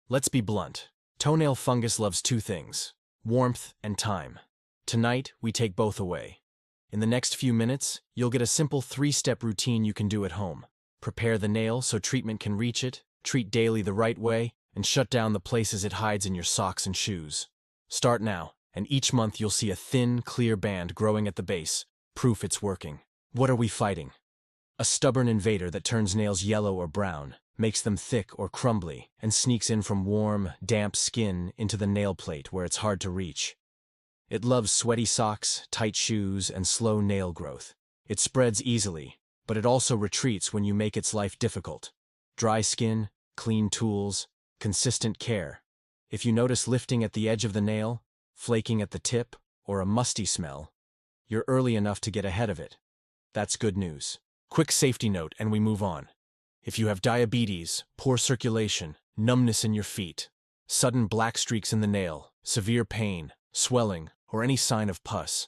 Let's be blunt. Toenail fungus loves two things: warmth and time. Tonight, we take both away. In the next few minutes, you'll get a simple 3-step routine you can do at home. Prepare the nail so treatment can reach it, treat daily the right way, and shut down the places it hides in your socks and shoes. Start now, and each month you'll see a thin, clear band growing at the base, proof it's working. What are we fighting? A stubborn invader that turns nails yellow or brown, makes them thick or crumbly, and sneaks in from warm, damp skin into the nail plate where it's hard to reach. It loves sweaty socks, tight shoes, and slow nail growth. It spreads easily, but it also retreats when you make its life difficult. Dry skin, clean tools, consistent care. If you notice lifting at the edge of the nail, flaking at the tip, or a musty smell, you're early enough to get ahead of it. That's good news. Quick safety note and we move on. If you have diabetes, poor circulation, numbness in your feet, sudden black streaks in the nail, severe pain, swelling, or any sign of pus,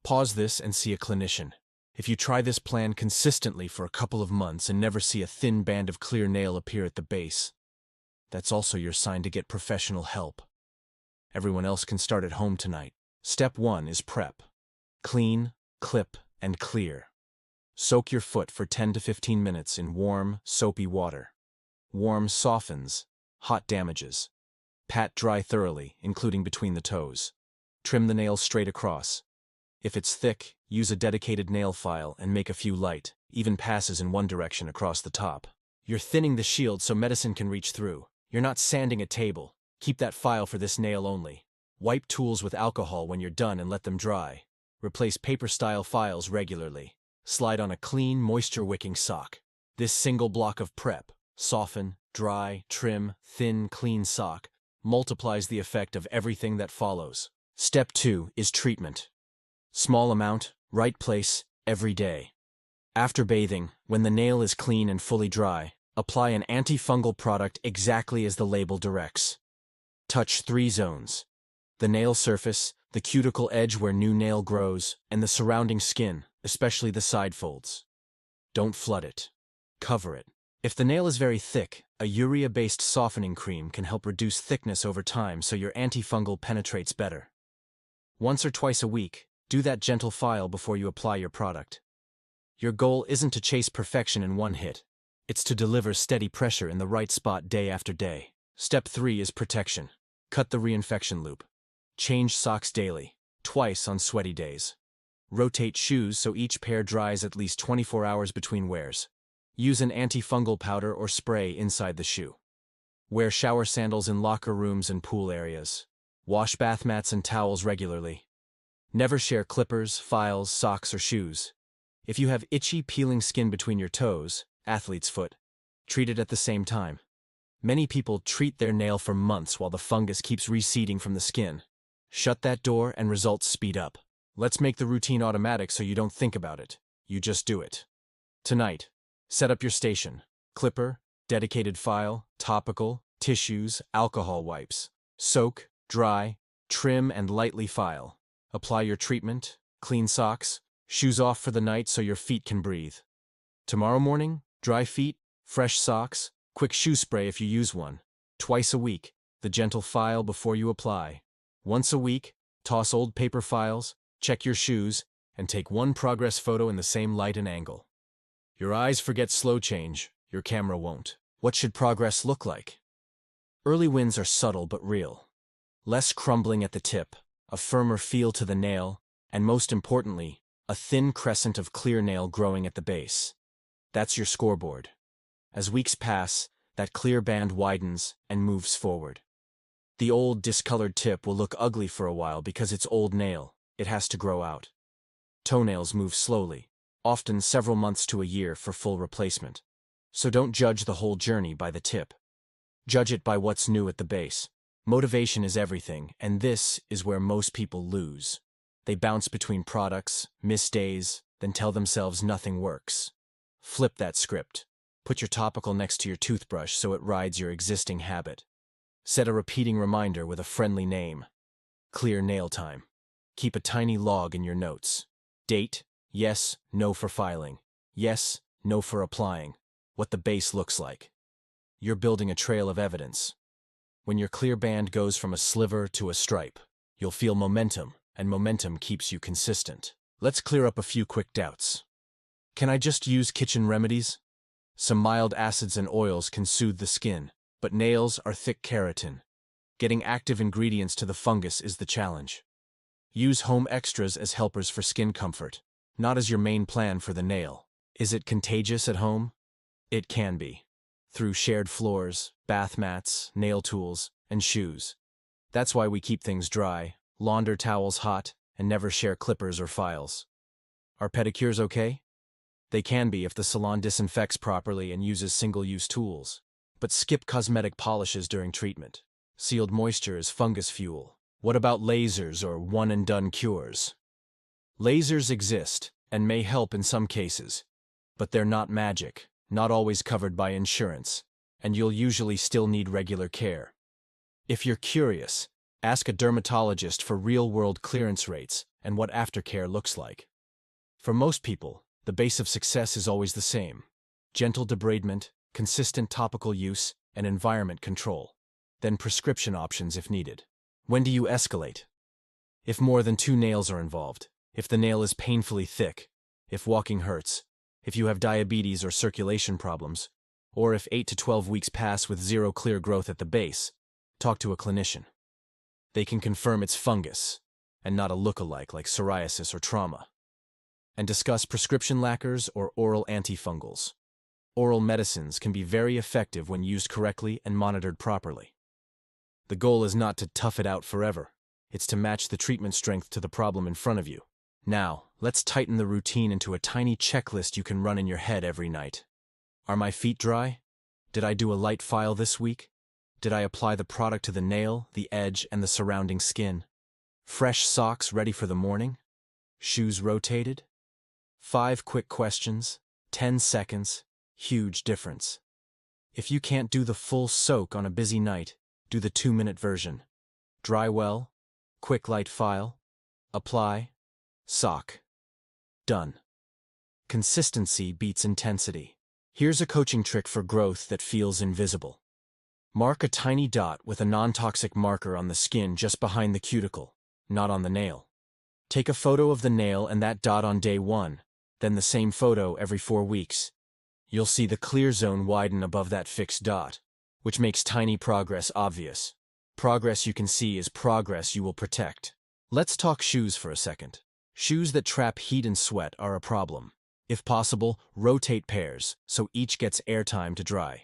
pause this and see a clinician. If you try this plan consistently for a couple of months and never see a thin band of clear nail appear at the base, that's also your sign to get professional help. Everyone else can start at home tonight. Step 1 is prep. Clean, clip, and clear. Soak your foot for 10 to 15 minutes in warm, soapy water. Warm softens, hot damages. Pat dry thoroughly, including between the toes. Trim the nail straight across. If it's thick, use a dedicated nail file and make a few light, even passes in one direction across the top. You're thinning the shield so medicine can reach through. You're not sanding a table. Keep that file for this nail only. Wipe tools with alcohol when you're done and let them dry. Replace paper-style files regularly. Slide on a clean, moisture-wicking sock. This single block of prep, soften, dry, trim, thin, clean sock, multiplies the effect of everything that follows. Step 2 is treatment. Small amount, right place, every day. After bathing, when the nail is clean and fully dry, apply an antifungal product exactly as the label directs. Touch 3 zones: the nail surface, the cuticle edge where new nail grows, and the surrounding skin, especially the side folds. Don't flood it. Cover it. If the nail is very thick, a urea-based softening cream can help reduce thickness over time so your antifungal penetrates better. Once or twice a week, do that gentle file before you apply your product. Your goal isn't to chase perfection in one hit. It's to deliver steady pressure in the right spot day after day. Step 3 is protection. Cut the reinfection loop. Change socks daily, twice on sweaty days. Rotate shoes so each pair dries at least 24 hours between wears. Use an antifungal powder or spray inside the shoe. Wear shower sandals in locker rooms and pool areas. Wash bath mats and towels regularly. Never share clippers, files, socks, or shoes. If you have itchy, peeling skin between your toes, athlete's foot, treat it at the same time. Many people treat their nail for months while the fungus keeps receding from the skin. Shut that door and results speed up. Let's make the routine automatic so you don't think about it. You just do it. Tonight, set up your station. Clipper, dedicated file, topical, tissues, alcohol wipes. Soak, dry, trim, and lightly file. Apply your treatment, clean socks, shoes off for the night so your feet can breathe. Tomorrow morning, dry feet, fresh socks, quick shoe spray if you use one. Twice a week, the gentle file before you apply. Once a week, toss old paper files, check your shoes, and take one progress photo in the same light and angle. Your eyes forget slow change, your camera won't. What should progress look like? Early wins are subtle but real. Less crumbling at the tip, a firmer feel to the nail, and most importantly, a thin crescent of clear nail growing at the base. That's your scoreboard. As weeks pass, that clear band widens and moves forward. The old, discolored tip will look ugly for a while because it's old nail. It has to grow out. Toenails move slowly, often several months to a year for full replacement. So don't judge the whole journey by the tip. Judge it by what's new at the base. Motivation is everything, and this is where most people lose. They bounce between products, miss days, then tell themselves nothing works. Flip that script. Put your topical next to your toothbrush so it rides your existing habit. Set a repeating reminder with a friendly name. Clear nail time. Keep a tiny log in your notes. Date, yes, no for filing. Yes, no for applying. What the base looks like. You're building a trail of evidence. When your clear band goes from a sliver to a stripe, you'll feel momentum, and momentum keeps you consistent. Let's clear up a few quick doubts. Can I just use kitchen remedies? Some mild acids and oils can soothe the skin, but nails are thick keratin. Getting active ingredients to the fungus is the challenge. Use home extras as helpers for skin comfort, not as your main plan for the nail. Is it contagious at home? It can be. Through shared floors, bath mats, nail tools, and shoes. That's why we keep things dry, launder towels hot, and never share clippers or files. Are pedicures okay? They can be if the salon disinfects properly and uses single-use tools. But skip cosmetic polishes during treatment. Sealed moisture is fungus fuel. What about lasers or one-and-done cures? Lasers exist and may help in some cases, but they're not magic, not always covered by insurance, and you'll usually still need regular care. If you're curious, ask a dermatologist for real-world clearance rates and what aftercare looks like. For most people, the base of success is always the same: gentle debridement, consistent topical use, and environment control. Then prescription options if needed. When do you escalate? If more than 2 nails are involved, if the nail is painfully thick, if walking hurts, if you have diabetes or circulation problems, or if 8 to 12 weeks pass with zero clear growth at the base, talk to a clinician. They can confirm it's fungus, and not a look-alike like psoriasis or trauma. And discuss prescription lacquers or oral antifungals. Oral medicines can be very effective when used correctly and monitored properly. The goal is not to tough it out forever. It's to match the treatment strength to the problem in front of you. Now, let's tighten the routine into a tiny checklist you can run in your head every night. Are my feet dry? Did I do a light file this week? Did I apply the product to the nail, the edge, and the surrounding skin? Fresh socks ready for the morning? Shoes rotated? 5 quick questions, 10 seconds, huge difference. If you can't do the full soak on a busy night, do the 2-minute version. Dry well, quick light file, apply, sock. Done. Consistency beats intensity. Here's a coaching trick for growth that feels invisible. Mark a tiny dot with a non-toxic marker on the skin just behind the cuticle, not on the nail. Take a photo of the nail and that dot on day 1, then the same photo every 4 weeks. You'll see the clear zone widen above that fixed dot, which makes tiny progress obvious. Progress you can see is progress you will protect. Let's talk shoes for a second. Shoes that trap heat and sweat are a problem. If possible, rotate pairs so each gets airtime to dry.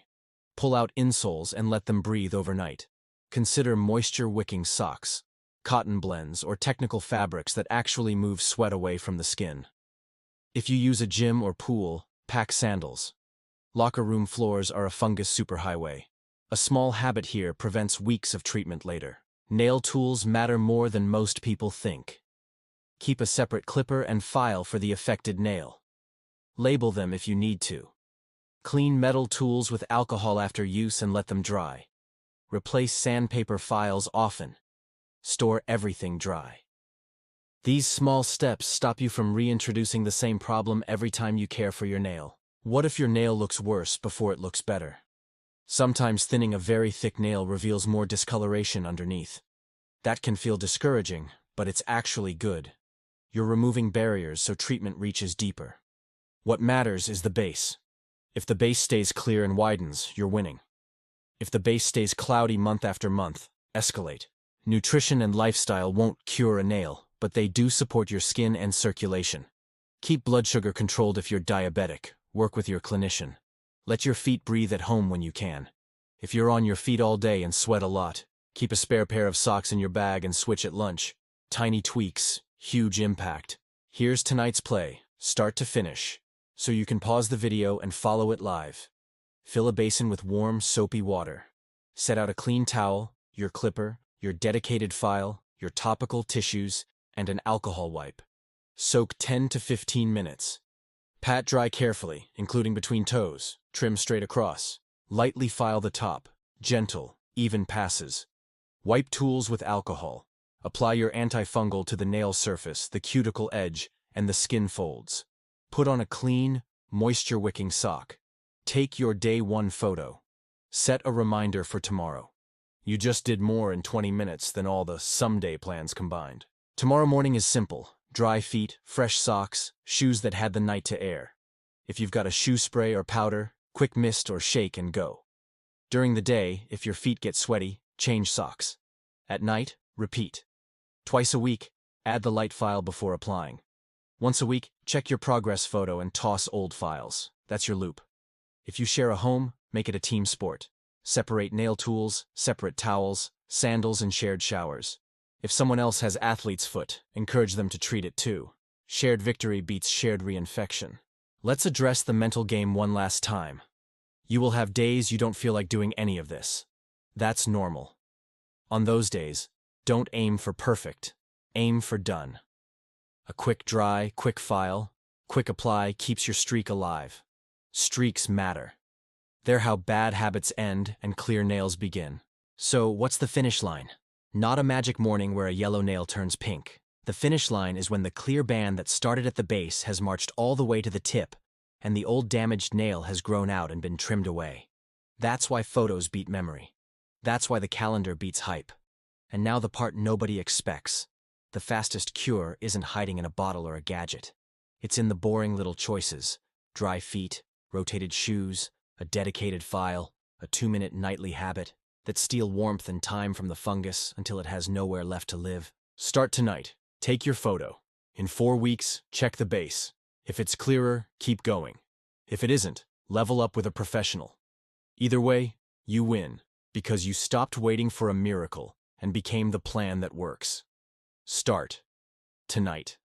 Pull out insoles and let them breathe overnight. Consider moisture-wicking socks, cotton blends, or technical fabrics that actually move sweat away from the skin. If you use a gym or pool, pack sandals. Locker room floors are a fungus superhighway. A small habit here prevents weeks of treatment later. Nail tools matter more than most people think. Keep a separate clipper and file for the affected nail. Label them if you need to. Clean metal tools with alcohol after use and let them dry. Replace sandpaper files often. Store everything dry. These small steps stop you from reintroducing the same problem every time you care for your nail. What if your nail looks worse before it looks better? Sometimes thinning a very thick nail reveals more discoloration underneath. That can feel discouraging, but it's actually good. You're removing barriers so treatment reaches deeper. What matters is the base. If the base stays clear and widens, you're winning. If the base stays cloudy month after month, escalate. Nutrition and lifestyle won't cure a nail, but they do support your skin and circulation. Keep blood sugar controlled if you're diabetic. Work with your clinician. Let your feet breathe at home when you can. If you're on your feet all day and sweat a lot, keep a spare pair of socks in your bag and switch at lunch. Tiny tweaks, huge impact. Here's tonight's play, start to finish, so you can pause the video and follow it live. Fill a basin with warm, soapy water. Set out a clean towel, your clipper, your dedicated file, your topical tissues, and an alcohol wipe. Soak 10 to 15 minutes. Pat dry carefully, including between toes. Trim straight across. Lightly file the top. Gentle, even passes. Wipe tools with alcohol. Apply your antifungal to the nail surface, the cuticle edge, and the skin folds. Put on a clean, moisture-wicking sock. Take your day 1 photo. Set a reminder for tomorrow. You just did more in 20 minutes than all the someday plans combined. Tomorrow morning is simple. Dry feet, fresh socks, shoes that had the night to air. If you've got a shoe spray or powder, quick mist or shake and go. During the day, if your feet get sweaty, change socks. At night, repeat. Twice a week, add the light file before applying. Once a week, check your progress photo and toss old files. That's your loop. If you share a home, make it a team sport. Separate nail tools, separate towels, sandals, and shared showers. If someone else has athlete's foot, encourage them to treat it too. Shared victory beats shared reinfection. Let's address the mental game one last time. You will have days you don't feel like doing any of this. That's normal. On those days, don't aim for perfect. Aim for done. A quick dry, quick file, quick apply keeps your streak alive. Streaks matter. They're how bad habits end and clear nails begin. So, what's the finish line? Not a magic morning where a yellow nail turns pink. The finish line is when the clear band that started at the base has marched all the way to the tip, and the old damaged nail has grown out and been trimmed away. That's why photos beat memory. That's why the calendar beats hype. And now the part nobody expects. The fastest cure isn't hiding in a bottle or a gadget. It's in the boring little choices. Dry feet, rotated shoes, a dedicated file, a 2-minute nightly habit that steal warmth and time from the fungus until it has nowhere left to live. Start tonight. Take your photo. In 4 weeks, check the base. If it's clearer, keep going. If it isn't, level up with a professional. Either way, you win, because you stopped waiting for a miracle and became the plan that works. Start tonight.